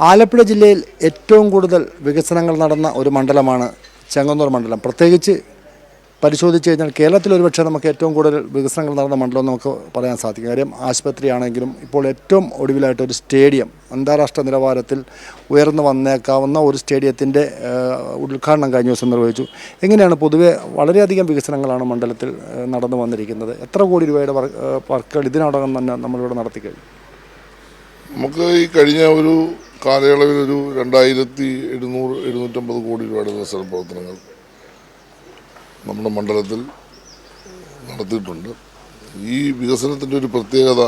ആലപ്പുഴ ജില്ലയിൽ ഏറ്റവും കൂടുതൽ വികസനങ്ങൾ നടന്ന ഒരു മണ്ഡലമാണ് ചെങ്ങന്നൂർ മണ്ഡലം. പ്രത്യേകിച്ച് പരിശോധിച്ച് കഴിഞ്ഞാൽ കേരളത്തിൽ ഒരുപക്ഷെ നമുക്ക് ഏറ്റവും കൂടുതൽ വികസനങ്ങൾ നടന്ന മണ്ഡലം നമുക്ക് പറയാൻ സാധിക്കും. കാര്യം ആശുപത്രിയാണെങ്കിലും ഇപ്പോൾ ഏറ്റവും ഒടുവിലായിട്ടൊരു സ്റ്റേഡിയം, അന്താരാഷ്ട്ര നിലവാരത്തിൽ ഉയർന്നു വന്നേക്കാവുന്ന ഒരു സ്റ്റേഡിയത്തിൻ്റെ ഉദ്ഘാടനം കഴിഞ്ഞ ദിവസം നിർവഹിച്ചു. എങ്ങനെയാണ് പൊതുവെ വളരെയധികം വികസനങ്ങളാണ് മണ്ഡലത്തിൽ നടന്നു വന്നിരിക്കുന്നത്. എത്ര കോടി രൂപയുടെ വർക്കുകൾ ഇതിനോടകം തന്നെ നമ്മളിവിടെ നടത്തിക്കഴിഞ്ഞു? നമുക്ക് ഈ കഴിഞ്ഞ ഒരു കാലയളവിൽ ഒരു 2700-750 കോടി രൂപയുടെ വികസന പ്രവർത്തനങ്ങൾ നമ്മുടെ മണ്ഡലത്തിൽ നടത്തിയിട്ടുണ്ട്. ഈ വികസനത്തിൻ്റെ ഒരു പ്രത്യേകത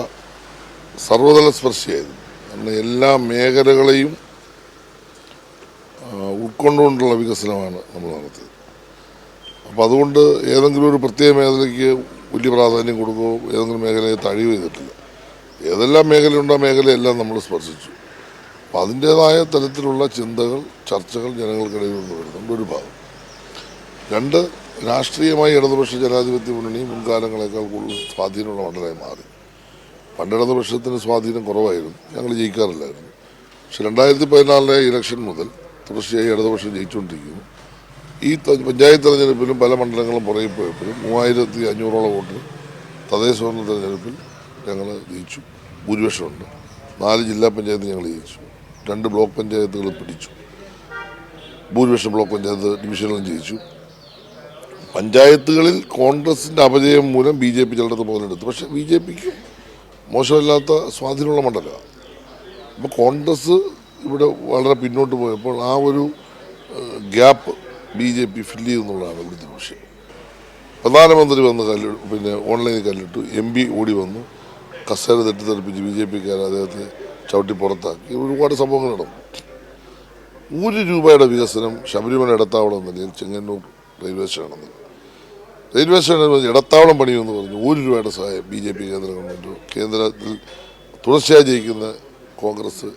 സർവതല സ്പർശിയായിരുന്നു. കാരണം എല്ലാ മേഖലകളെയും ഉൾക്കൊണ്ടുകൊണ്ടുള്ള വികസനമാണ് നമ്മൾ നടത്തിയത്. അപ്പോൾ അതുകൊണ്ട് ഏതെങ്കിലും ഒരു പ്രത്യേക മേഖലയ്ക്ക് വലിയ പ്രാധാന്യം കൊടുക്കുകയോ ഏതെങ്കിലും മേഖലയെ തഴയുകയോ ചെയ്തിട്ടില്ല. ഏതെല്ലാം മേഖലയുണ്ടോ ആ മേഖലയെല്ലാം നമ്മൾ സ്പർശിച്ചു. അപ്പോൾ അതിൻ്റേതായ തരത്തിലുള്ള ചിന്തകൾ, ചർച്ചകൾ ജനങ്ങൾക്കിടയിൽ നിന്ന് വരുന്നുണ്ട്. ഒരു ഭാഗം. രണ്ട്, രാഷ്ട്രീയമായി ഇടതുപക്ഷ ജനാധിപത്യ മുന്നണി മുൻകാലങ്ങളെക്കാൾ കൂടുതൽ സ്വാധീനമുള്ള മണ്ഡലമായി മാറി. പണ്ട് ഇടതുപക്ഷത്തിന് സ്വാധീനം കുറവായിരുന്നു, ഞങ്ങൾ ജയിക്കാറില്ലായിരുന്നു. പക്ഷെ 2014 ഇലക്ഷൻ മുതൽ തുടർച്ചയായി ഇടതുപക്ഷം ജയിച്ചുകൊണ്ടിരിക്കുന്നു. ഈ പഞ്ചായത്ത് തെരഞ്ഞെടുപ്പിലും പല മണ്ഡലങ്ങളും പുറകെ പോയപ്പോഴും 3500 വോട്ട് തദ്ദേശ ഭരണ തെരഞ്ഞെടുപ്പിൽ ഞങ്ങൾ ജയിച്ചു. ഭൂരിപക്ഷമുണ്ട്. 4 ജില്ലാ പഞ്ചായത്ത് ഞങ്ങൾ ജയിച്ചു. 2 ബ്ലോക്ക് പഞ്ചായത്തുകൾ പിടിച്ചു. ഭൂരിപക്ഷം ബ്ലോക്ക് പഞ്ചായത്ത് ഡിവിഷനുകളും ജയിച്ചു. പഞ്ചായത്തുകളിൽ കോൺഗ്രസിൻ്റെ അപജയം മൂലം BJP ചിലടത്ത് മുതലെടുത്തു. പക്ഷേ BJPക്ക് മോശമില്ലാത്ത സ്വാധീനമുള്ള മണ്ഡലമാണ്. അപ്പോൾ കോൺഗ്രസ് ഇവിടെ വളരെ പിന്നോട്ട് പോയപ്പോൾ ആ ഒരു ഗ്യാപ്പ് BJP ഫില്ല് ചെയ്യുന്നുള്ളതാണ് ഇവിടുത്തെ വിഷയം. പ്രധാനമന്ത്രി വന്ന് ഓൺലൈനിൽ കല്ലിട്ടു. MP ഓടി വന്നു, കസേര തെറ്റിത്തെറിപ്പിച്ച് BJPക്കാർ അദ്ദേഹത്തെ ചവിട്ടി പുറത്താക്കി. ഒരുപാട് സംഭവങ്ങൾ നടന്നു. 1 രൂപയുടെ വികസനം ശബരിമല ഇടത്താവളം എന്ന നിലയിൽ Chengannur railway station railway station ഇടത്താവളം പണിയുമെന്ന് പറഞ്ഞു 1 രൂപയുടെ സഹായം BJP കേന്ദ്ര ഗവൺമെൻറ്റോ കേന്ദ്രത്തിൽ തുടർച്ചയായി ജയിക്കുന്ന കോൺഗ്രസ്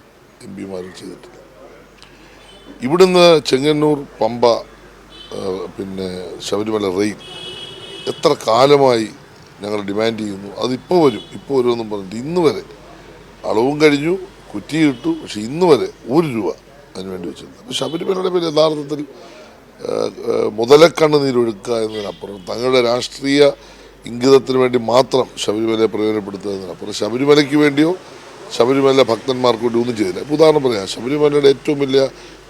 MPമാരും ചെയ്തിട്ടില്ല. ഇവിടുന്ന് ചെങ്ങന്നൂർ പമ്പ ശബരിമല റെയിൽ എത്ര കാലമായി ഞങ്ങൾ ഡിമാൻഡ് ചെയ്യുന്നു. അതിപ്പോൾ വരുമെന്നും പറഞ്ഞിട്ട് ഇന്ന് വരെ അളവും കഴിഞ്ഞു, കുറ്റിയിട്ടു. പക്ഷെ ഇന്ന് വരെ 1 രൂപ അതിനുവേണ്ടി വെച്ചിട്ടുണ്ട്. അപ്പോൾ ശബരിമലയുടെ പേര് യഥാർത്ഥത്തിൽ മുതലക്കണ്ണുനീരൊഴുക്കുക എന്നതിനപ്പുറം തങ്ങളുടെ രാഷ്ട്രീയ ഇംഗിതത്തിന് വേണ്ടി മാത്രം ശബരിമലയെ പ്രയോജനപ്പെടുത്തുക എന്നതിനപ്പുറം ശബരിമലയ്ക്ക് വേണ്ടിയോ ശബരിമല ഭക്തന്മാർക്ക് വേണ്ടി ഒന്നും ചെയ്തില്ല. ഇപ്പോൾ ഉദാഹരണം പറയാം, ശബരിമലയുടെ ഏറ്റവും വലിയ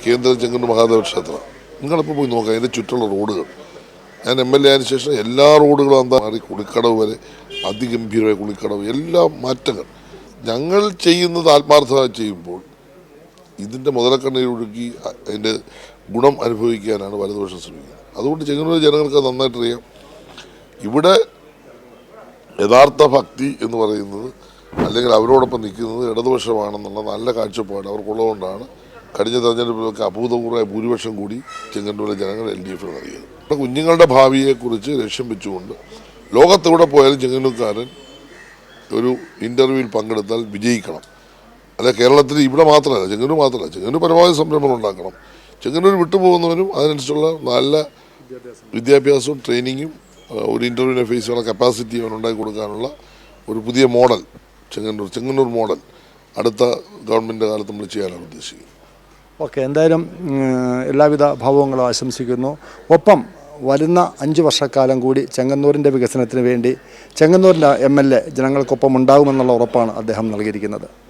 കേന്ദ്രം ചെങ്ങന്നൂർ മഹാദേവ ക്ഷേത്രം. നിങ്ങളിപ്പോൾ പോയി നോക്കാം അതിൻ്റെ ചുറ്റുള്ള റോഡുകൾ. ഞാൻ MLA ആയതിനു ശേഷം എല്ലാ റോഡുകളും എന്താ മാറി, കുളിക്കടവ് വരെ അതിഗംഭീരമായ കുളിക്കടവ്, എല്ലാ മാറ്റങ്ങൾ ഞങ്ങൾ ചെയ്യുന്നത് ആത്മാർത്ഥമായി ചെയ്യുമ്പോൾ ഇതിൻ്റെ മുതലക്കണ്ണീരൊഴുക്കി അതിൻ്റെ ഗുണം അനുഭവിക്കാനാണ് വലതുപക്ഷം ശ്രമിക്കുന്നത്. അതുകൊണ്ട് ചെങ്ങന്നൂർ ജനങ്ങൾക്ക് നന്നായിട്ടറിയാം, ഇവിടെ യഥാർത്ഥ ഭക്തി എന്ന് പറയുന്നത് അല്ലെങ്കിൽ അവരോടൊപ്പം നിൽക്കുന്നത് ഇടതുപക്ഷമാണെന്നുള്ള നല്ല കാഴ്ചപ്പാട് അവർക്കുള്ളതുകൊണ്ടാണ് കഴിഞ്ഞ തെരഞ്ഞെടുപ്പിലൊക്കെ അഭൂതപൂർവ്വമായ ഭൂരിപക്ഷം കൂടി ചെങ്ങന്നൂരിലെ ജനങ്ങൾ LDF നൽകിയത്. ഇവിടെ കുഞ്ഞുങ്ങളുടെ ഭാവിയെക്കുറിച്ച് ലക്ഷ്യം വെച്ചുകൊണ്ട് ലോകത്തെവിടെ പോയാലും ചെങ്ങന്നൂർക്കാരൻ ഒരു ഇൻ്റർവ്യൂവിൽ പങ്കെടുത്താൽ വിജയിക്കണം. അല്ല കേരളത്തിൽ ഇവിടെ മാത്രമല്ല, ചെങ്ങന്നൂർ മാത്രമല്ല, ചെങ്ങന്നൂർ പരമാവധി സംരംഭങ്ങൾ ഉണ്ടാക്കണം. ചെങ്ങന്നൂർ വിട്ടുപോകുന്നവരും അതിനനുസരിച്ചുള്ള നല്ല വിദ്യാഭ്യാസവും ട്രെയിനിങ്ങും ഒരു ഇൻ്റർവ്യൂവിനെ ഫേസ് ചെയ്യാനുള്ള കപ്പാസിറ്റി അവനുണ്ടാക്കി കൊടുക്കാനുള്ള ഒരു പുതിയ മോഡൽ ചെങ്ങന്നൂർ മോഡൽ അടുത്ത ഗവൺമെൻറ് കാലത്ത് നമ്മൾ ചെയ്യാനാണ് ഉദ്ദേശിക്കുന്നത്. ഓക്കെ, എന്തായാലും എല്ലാവിധ ഭാവങ്ങളും ആശംസിക്കുന്നു. ഒപ്പം വരുന്ന 5 വർഷക്കാലം കൂടി ചെങ്ങന്നൂരിൻ്റെ വികസനത്തിന് വേണ്ടി ചെങ്ങന്നൂരിൻ്റെ MLA ജനങ്ങൾക്കൊപ്പം ഉണ്ടാകുമെന്നുള്ള ഉറപ്പാണ് അദ്ദേഹം നൽകിയിരിക്കുന്നത്.